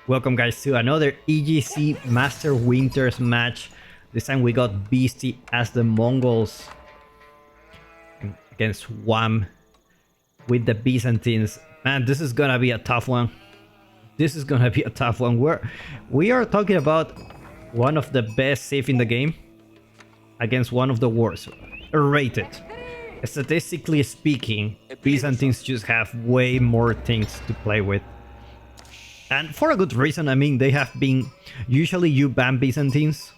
Welcome guys to another EGC Masters Winter match. This time we got Beasty as the Mongols against Wam with the Byzantines. Man, this is gonna be a tough one. This is gonna be a tough one. We are talking about one of the best safe in the game against one of the worst. Rated. Statistically speaking, Byzantines just have way more things to play with. And for a good reason. I mean, they have been... Usually you ban Byzantines.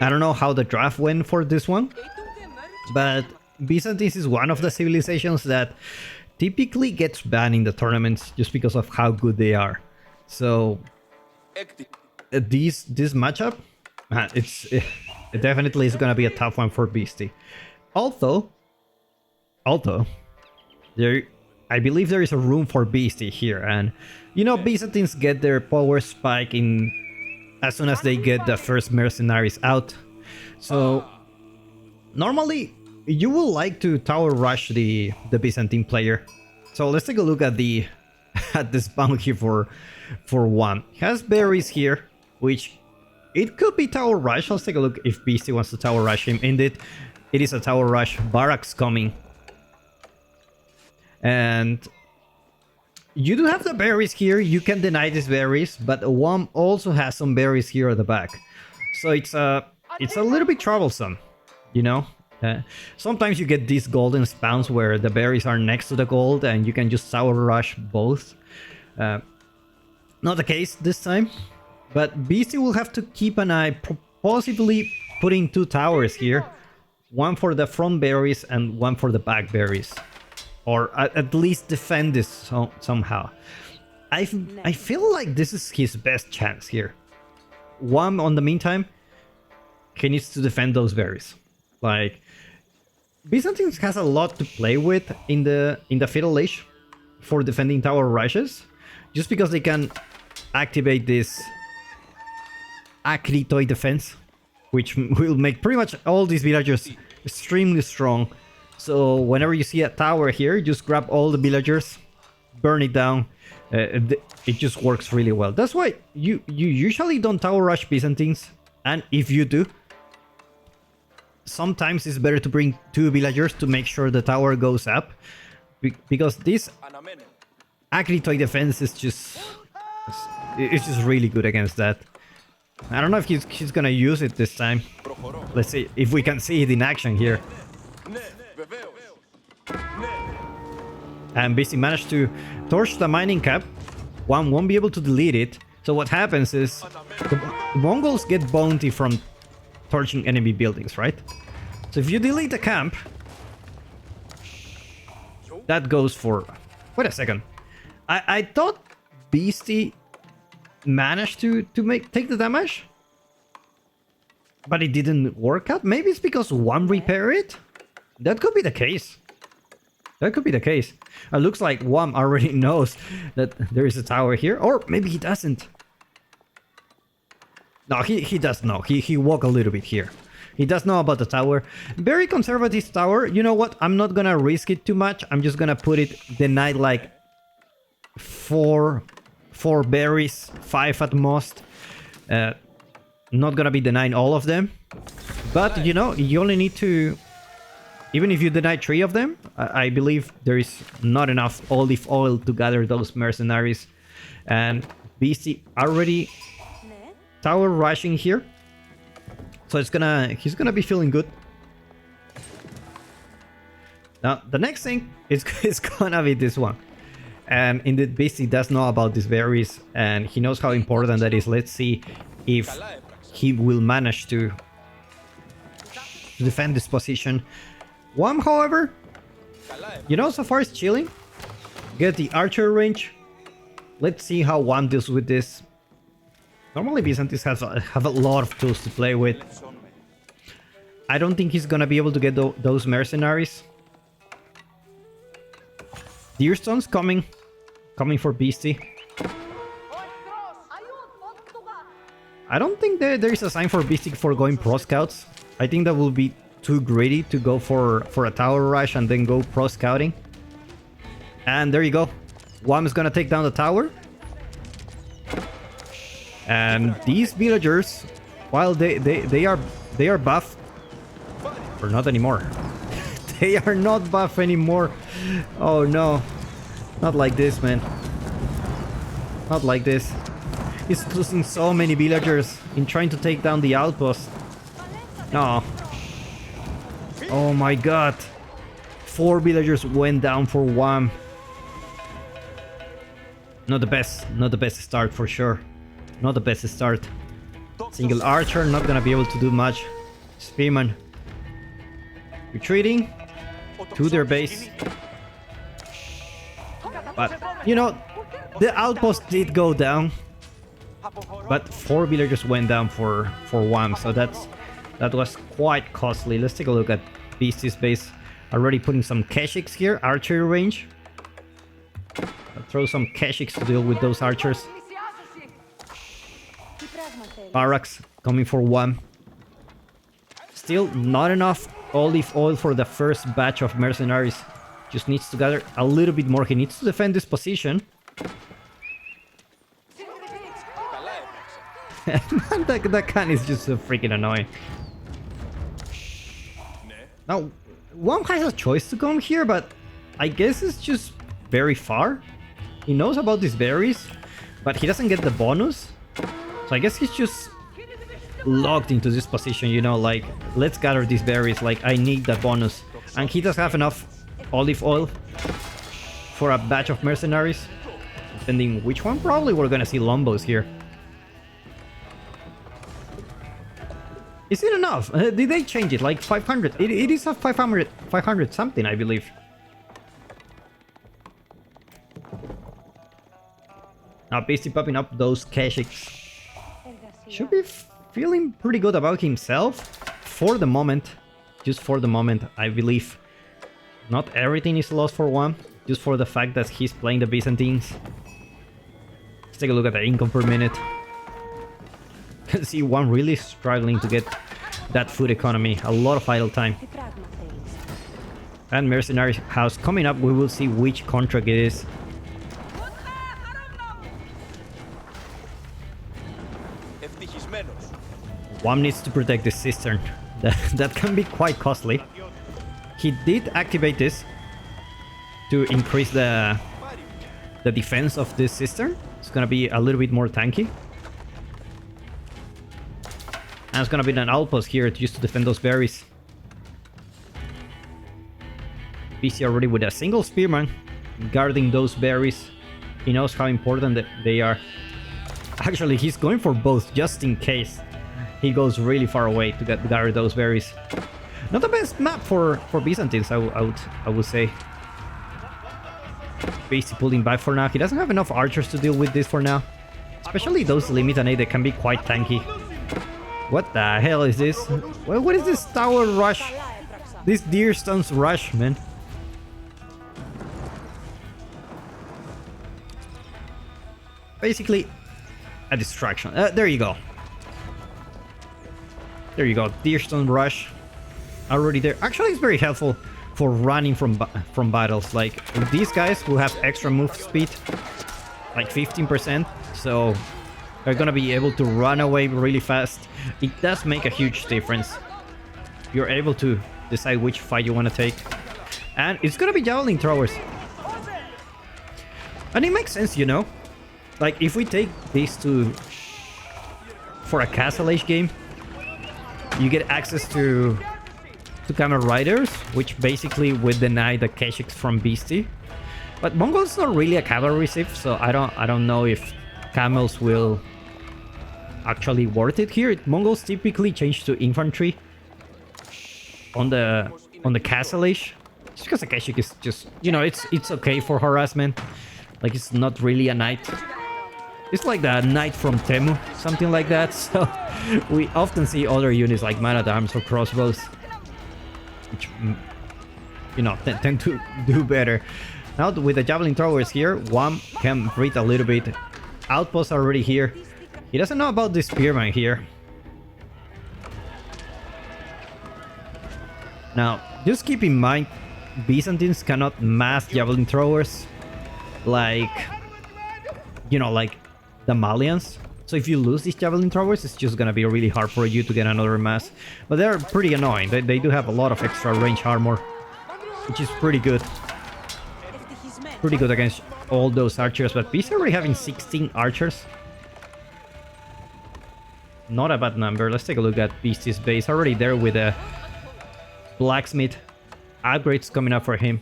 I don't know how the draft went for this one, but Byzantines is one of the civilizations that typically gets banned in the tournaments just because of how good they are. So this matchup, it definitely is gonna be a tough one for Beasty. Although there, I believe there is a room for Beasty here, and you know, Byzantines get their power spike in as soon as they get the first mercenaries out. So normally you will like to tower rush the Byzantine player. So let's take a look at the spawn here for one. He has berries here, which it could be tower rush. Let's take a look if Beasty wants to tower rush him. Indeed, it is a tower rush. Barracks coming. And you do have the berries here. You can deny these berries, but Wam also has some berries here at the back. So it's a little bit troublesome, you know. Sometimes you get these golden spawns where the berries are next to the gold and you can just tower rush both. Not the case this time, but Beasty will have to keep an eye, possibly putting two towers here. One for the front berries and one for the back berries. Or at least defend this somehow. I feel like this is his best chance here. Wam, on the meantime, he needs to defend those berries. Like, Byzantines has a lot to play with in the Fiddle Age for defending tower rushes, just because they can activate this Akritoy defense, which will make pretty much all these villagers extremely strong. So whenever you see a tower here, just grab all the villagers, burn it down. It just works really well. That's why you usually don't tower rush Byzantines, and if you do, sometimes it's better to bring two villagers to make sure the tower goes up, because this Akritoy defense is just really good against that. I don't know if he's gonna use it this time. Let's see if we can see it in action here. And Beasty managed to torch the mining cap. One won't be able to delete it. So what happens is the Mongols get bounty from torching enemy buildings, right? So if you delete the camp, that goes for... Wait a second. I thought Beasty managed to take the damage, but it didn't work out. Maybe it's because one repaired it. That could be the case. That could be the case. It looks like Wam already knows that there is a tower here. Or maybe he doesn't. No, he does know. He walked a little bit here. He does know about the tower. Very conservative tower. You know what? I'm not gonna risk it too much. I'm just gonna put it denied like four berries, 5 at most. Not gonna be denying all of them. But you know, you only need to... Even if you deny 3 of them, I believe there is not enough olive oil to gather those mercenaries. And Beasty already tower rushing here. So he's gonna be feeling good. Now, the next thing is gonna be this one. And indeed, Beasty does know about these berries, and he knows how important that is. Let's see if he will manage to defend this position. Wam, however, you know, so far it's chilling. Get the archer range. Let's see how Wam deals with this. Normally Byzantines have a lot of tools to play with. I don't think he's gonna be able to get those mercenaries. Deerstone's coming for Beasty. I don't think there is a sign for Beasty for going pro scouts. I think that will be too greedy to go for a tower rush and then go pro scouting. And there you go. Wam is gonna take down the tower. And these villagers, while they are buff, or not anymore. They are not buff anymore. Oh no. Not like this, man. Not like this. He's losing so many villagers in trying to take down the outpost. No. Oh my god. 4 villagers went down for Wam. Not the best start for sure. Not the best start. Single archer, not gonna be able to do much. Spearman retreating to their base. But, you know, the outpost did go down. But 4 villagers went down for Wam, so that was quite costly. Let's take a look at Beasty's base. Already putting some Keshiks here, archery range. I'll throw some Keshiks to deal with those archers. Barracks coming for Wam. Still not enough olive oil for the first batch of mercenaries. Just needs to gather a little bit more. He needs to defend this position. that can is just so freaking annoying. Now, Wam has a choice to come here, but I guess it's just very far. He knows about these berries, but he doesn't get the bonus. So I guess he's just locked into this position, you know, like, let's gather these berries, like, I need that bonus. And he does have enough olive oil for a batch of mercenaries. Depending which one, probably we're gonna see Lombos here. Is it enough? Did they change it? Like 500? It is a 500 something, I believe. Now Beasty popping up those Keshiks. Should be feeling pretty good about himself for the moment. Just for the moment, I believe. Not everything is lost for Wam, just for the fact that he's playing the Byzantines. Let's take a look at the income per minute. You can see Wam really struggling to get that food economy. A lot of idle time. And Mercenary House coming up, we will see which contract it is. Wam needs to protect this cistern. That can be quite costly. He did activate this to increase the defense of this cistern. It's gonna be a little bit more tanky. And it's gonna be an outpost here just to defend those berries. BC already with a single spearman guarding those berries. He knows how important they are. Actually, he's going for both just in case he goes really far away to gather those berries. Not the best map for Byzantines, I would say. Basically pulling back for now. He doesn't have enough archers to deal with this for now. Especially those Limitanate that can be quite tanky. What the hell is this? What is this tower rush? This Deerstone's rush, man. Basically, a distraction. There you go. There you go. Deerstone rush. Already there. Actually, it's very helpful for running from battles. Like, these guys will have extra move speed, like 15%. So they're gonna be able to run away really fast. It does make a huge difference. You're able to decide which fight you want to take. And it's gonna be javelin throwers. And it makes sense, you know? Like, if we take these two for a Castle Age game, you get access to Camel Riders, which basically would deny the Keshiks from Beasty. But Mongols not really a cavalry civ, so I don't know if camels will actually worth it here. Mongols typically change to infantry on the Castle Age, just because the Keshik is just, you know, it's okay for harassment. Like, it's not really a knight. It's like the knight from Temu, something like that. So we often see other units like man-at-arms or crossbows, which, you know, tend to do better. Now with the javelin throwers here, Wam can breathe a little bit. Outposts are already here. He doesn't know about this spearman here. Now, just keep in mind, Byzantines cannot mass javelin throwers like, you know, like the Malians. So if you lose these javelin throwers, it's just gonna be really hard for you to get another mass. But they're pretty annoying. They do have a lot of extra range armor, which is pretty good. Pretty good against all those archers. But Beasty already having 16 archers. Not a bad number. Let's take a look at Beasty's base. Already there with a blacksmith. Upgrades coming up for him.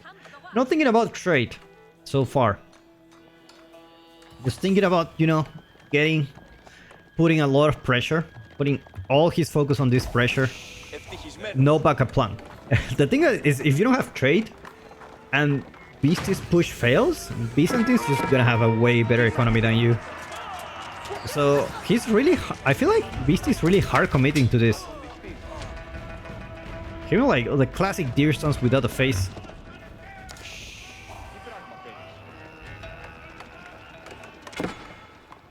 Not thinking about trade so far. Just thinking about, you know, putting a lot of pressure. Putting all his focus on this pressure. No backup plan. The thing is, if you don't have trade and Beasty's push fails, Byzantines just gonna have a way better economy than you. So he's really, I feel like Beasty's really hard committing to this. Him like the classic deer stones without a face.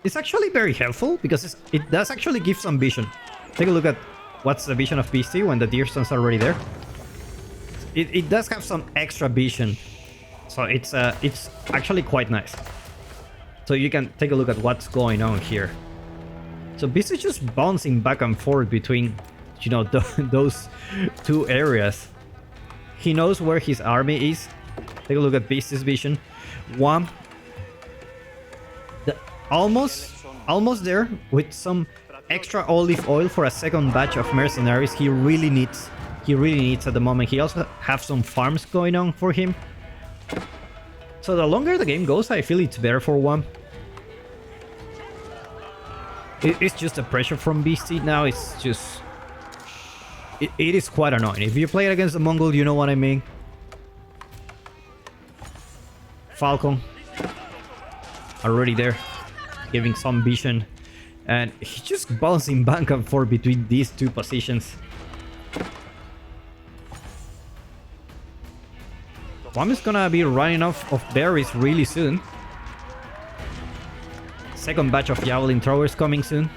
It's actually very helpful because it does actually give some vision. Take a look at what's the vision of Beasty when the deer stones are already there. It does have some extra vision. So it's actually quite nice. So you can take a look at what's going on here. So Beasty is just bouncing back and forth between, you know, those two areas. He knows where his army is. Take a look at Beasty's vision. Almost there with some extra olive oil for a second batch of mercenaries. He really needs at the moment. He also have some farms going on for him. So the longer the game goes, I feel it's better for Wam. It's just the pressure from Beasty now. It's just... It is quite annoying. If you play it against the Mongol, you know what I mean. Falcon. Already there. Giving some vision. And he's just bouncing back and forth between these two positions. Wam is gonna be running off of berries really soon. Second batch of javelin throwers coming soon.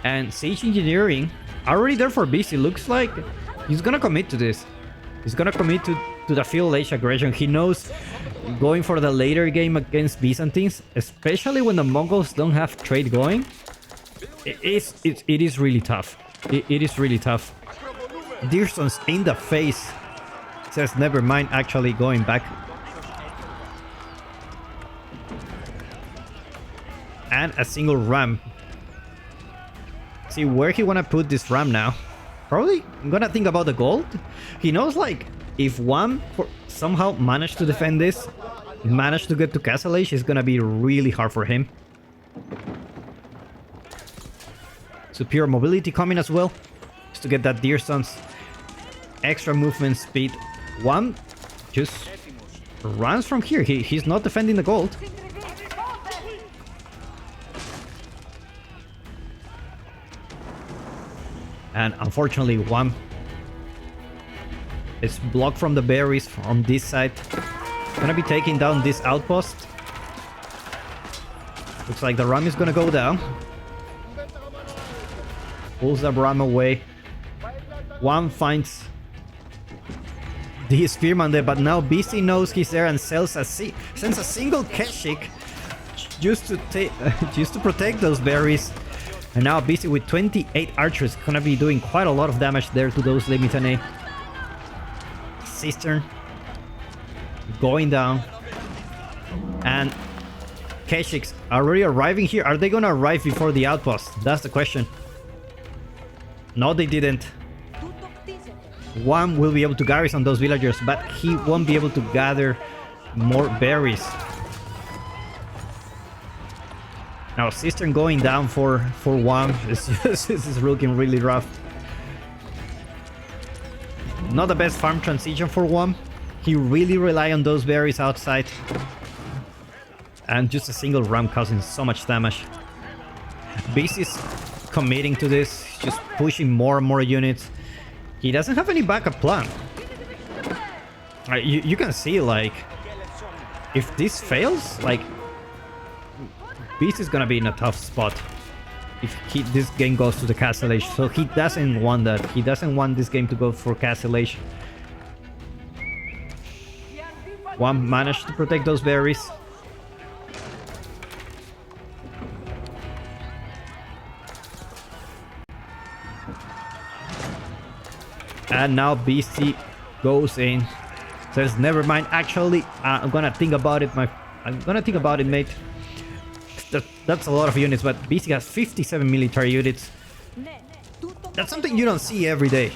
And siege engineering already there for Beasty. Looks like he's gonna commit to this. He's gonna commit to the field age aggression. He knows going for the later game against Byzantines, especially when the Mongols don't have trade going, it is really tough. It is really tough. Deerson's in the face. Says never mind actually going back. And a single ram. See where he wanna put this ram now. Probably gonna think about the gold. He knows like if Wam somehow managed to defend this, managed to get to Castle Age, it's gonna be really hard for him. Superior mobility coming as well, just to get that deer stones. Extra movement speed. Wam just runs from here. He's not defending the gold. And unfortunately, Wam is blocked from the berries from this side. Gonna be taking down this outpost. Looks like the ram is gonna go down. Pulls the ram away. Wam finds the spearman there, but now Beasty knows he's there and sends a single Keshik just to protect those berries. And now Beasty with 28 archers gonna be doing quite a lot of damage there to those Lemitane. Cistern going down, and Keshiks already arriving here. Are they gonna arrive before the outpost? That's the question. No, they didn't. Wam will be able to garrison those villagers, but he won't be able to gather more berries. Now Cistern going down for Wam. This is looking really rough. Not the best farm transition for Wam. He really rely on those berries outside. And just a single ram causing so much damage. Beast is committing to this, just pushing more and more units. He doesn't have any backup plan. You can see, like, if this fails, like, Beast is gonna be in a tough spot if this game goes to the Castle Age. So he doesn't want that. He doesn't want this game to go for Castle Age. Wam managed to protect those berries. And now Beasty goes in. Says, never mind. Actually, I'm gonna think about it, mate. That's a lot of units, but Beasty has 57 military units. That's something you don't see every day.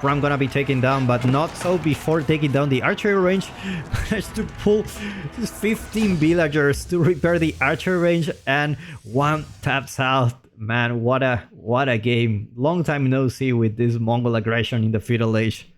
I'm gonna be taken down, but not so before taking down the archery range. Managed to pull 15 villagers to repair the archery range, and one taps out. Man, what a game. Long time no see with this Mongol aggression in the Feudal Age.